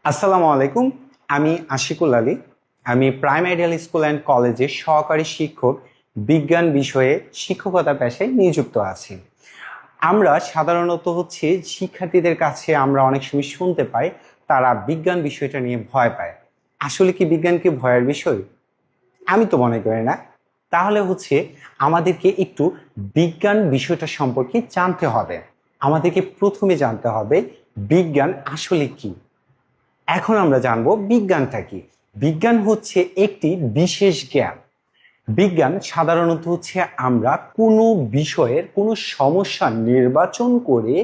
আসসালামু আলাইকুম। আমি আশিকুল আলী। আমি প্রাইম আইডিয়াল স্কুল অ্যান্ড কলেজে সহকারী শিক্ষক বিজ্ঞান বিষয়ে শিক্ষকতা পেশায় নিযুক্ত আছি। আমরা সাধারণত শিক্ষার্থীদের কাছে আমরা অনেক সময় শুনতে পাই তারা বিজ্ঞান বিষয়টা নিয়ে ভয় পায়। আসলে কি বিজ্ঞান কি ভয়ের বিষয়? আমি তো মনে করি না। তাহলে আমাদেরকে একটু বিজ্ঞান বিষয়টা সম্পর্কে জানতে হবে। আমাদেরকে প্রথমে জানতে হবে বিজ্ঞান আসলে কি। এখন আমরা জানবো বিজ্ঞানটা কি। বিজ্ঞান একটি বিশেষ জ্ঞান। বিজ্ঞান সাধারণত আমরা কোনো বিষয়ের কোনো সমস্যা নির্বাচন করে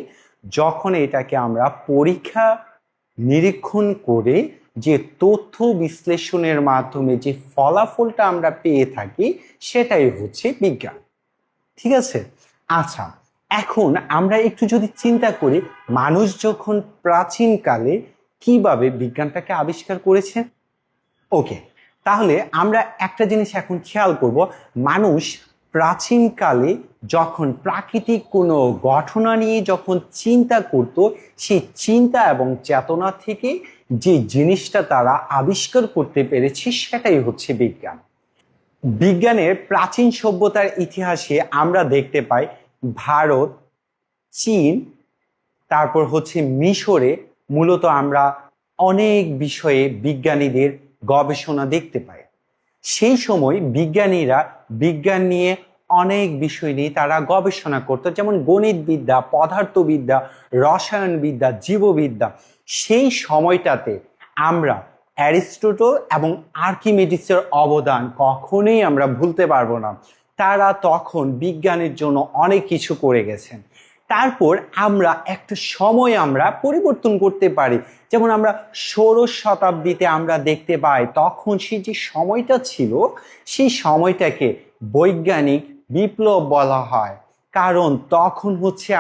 যখন এটাকে আমরা পরীক্ষা নিরীক্ষণ করে যে তথ্য বিশ্লেষণের মাধ্যমে যে ফলাফলটা আমরা পেয়ে থাকি সেটাই বিজ্ঞান। ঠিক আছে। আচ্ছা, এখন আমরা একটু যদি চিন্তা করি মানুষ যখন প্রাচীনকালে কিভাবে বিজ্ঞানটাকে আবিষ্কার করেছে। ওকে, তাহলে আমরা একটা জিনিস এখন খেয়াল করব। মানুষ প্রাচীনকালে যখন প্রাকৃতিক কোনো ঘটনা নিয়ে যখন চিন্তা করত, সেই চিন্তা এবং চেতনা থেকে যে জিনিসটা তারা আবিষ্কার করতে পেরেছে সেটাই বিজ্ঞান। বিজ্ঞানের প্রাচীন সভ্যতার ইতিহাসে আমরা দেখতে পাই ভারত, চীন, তারপর মিশরে মূলত আমরা অনেক বিষয়ে বিজ্ঞানীদের গবেষণা দেখতে পাই। সেই সময় বিজ্ঞানীরা বিজ্ঞান নিয়ে অনেক বিষয় নিয়ে তারা গবেষণা করত, যেমন গণিতবিদ্যা, পদার্থবিদ্যা, রসায়নবিদ্যা, জীববিদ্যা। সেই সময়টাতে আমরা অ্যারিস্টটল এবং আর্কিমিডিসের অবদান কখনোই আমরা ভুলতে পারবো না। তারা তখন বিজ্ঞানের জন্য অনেক কিছু করে গেছেন। তারপর আমরা একটা সময় আমরা পরিবর্তন করতে পারি, যেমন আমরা ষোড়শ শতাব্দীতে আমরা দেখতে পাই তখন সেই যে সময়টা ছিল সেই সময়টাকে বৈজ্ঞানিক বিপ্লব বলা হয়। কারণ তখন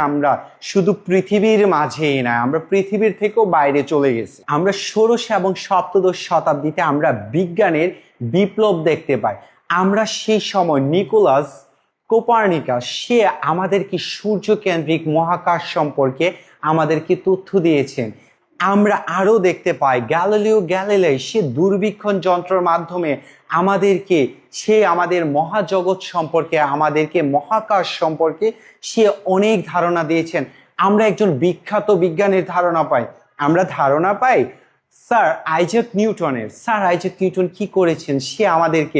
আমরা শুধু পৃথিবীর মাঝেই না, আমরা পৃথিবীর থেকেও বাইরে চলে গেছি। আমরা ষোড়শ এবং সপ্তদশ শতাব্দীতে আমরা বিজ্ঞানের বিপ্লব দেখতে পাই। আমরা সেই সময় নিকোলাস কোপার্নিকাস সে আমাদেরকে সূর্যকেন্দ্রিক মহাকাশ সম্পর্কে আমাদেরকে তথ্য দিয়েছেন। আমরা আরো দেখতে পাই গ্যালিলিও গ্যালিলাই সে দূরবীক্ষণ যন্ত্রের মাধ্যমে আমাদের মহাজগৎ সম্পর্কে, আমাদেরকে মহাকাশ সম্পর্কে সে অনেক ধারণা দিয়েছেন। আমরা একজন বিখ্যাত বিজ্ঞানীর ধারণা পাই। স্যার আইজাক নিউটন কি করেছেন? সে আমাদেরকে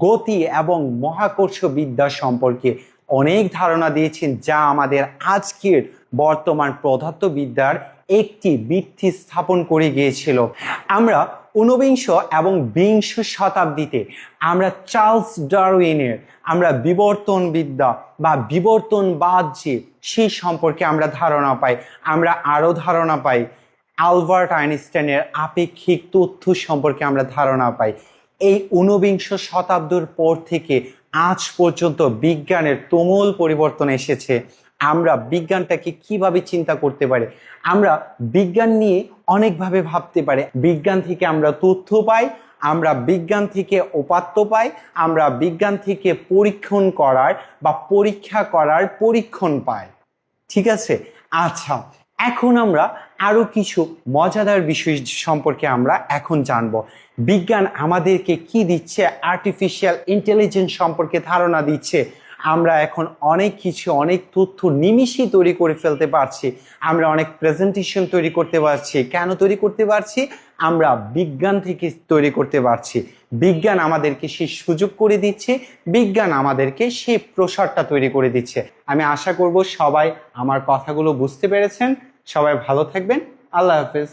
গতি এবং মহাকর্ষ বিদ্যা সম্পর্কে অনেক ধারণা দিয়েছেন, যা আমাদের আজকের বর্তমান পদার্থবিদ্যার একটি ভিত্তি স্থাপন করে গিয়েছিল। আমরা ঊনবিংশ এবং বিংশ শতাব্দীতে আমরা চার্লস ডারউইনের আমরা বিবর্তনবিদ্যা বা বিবর্তনবাদ যে সেই সম্পর্কে আমরা ধারণা পাই। আমরা আরো ধারণা পাই আলবার্ট আইনস্টাইনের আপেক্ষিক তথ্য সম্পর্কে আমরা ধারণা পাই। এই ঊনবিংশ শতাব্দীর পর থেকে আজ পর্যন্ত বিজ্ঞানের তুমুল পরিবর্তন এসেছে। আমরা বিজ্ঞানটাকে কিভাবে চিন্তা করতে পারি, আমরা বিজ্ঞান নিয়ে অনেকভাবে ভাবতে পারি। বিজ্ঞান থেকে আমরা তথ্য পাই, আমরা বিজ্ঞান থেকে উপাত্ত পাই, আমরা বিজ্ঞান থেকে পরীক্ষণ করার বা পরীক্ষা করার পরীক্ষণ পাই। ঠিক আছে। আচ্ছা, এখন আমরা আরো কিছু মজাদার বিষয় সম্পর্কে আমরা এখন জানবো। বিজ্ঞান আমাদেরকে কি দিচ্ছে? আর্টিফিশিয়াল ইন্টেলিজেন্স সম্পর্কে ধারণা দিচ্ছে। আমরা এখন অনেক তথ্য নিমিষেই তৈরি করে ফেলতে পারছি। আমরা অনেক প্রেজেন্টেশন তৈরি করতে পারছি। কেন তৈরি করতে পারছি? আমরা বিজ্ঞান থেকে তৈরি করতে পারছি। বিজ্ঞান আমাদেরকে সেই সুযোগ করে দিচ্ছে, বিজ্ঞান আমাদেরকে সেই প্রসারটা তৈরি করে দিচ্ছে। আমি আশা করব সবাই আমার কথাগুলো বুঝতে পেরেছেন। সবাই ভালো থাকবেন। আল্লাহ হাফেজ।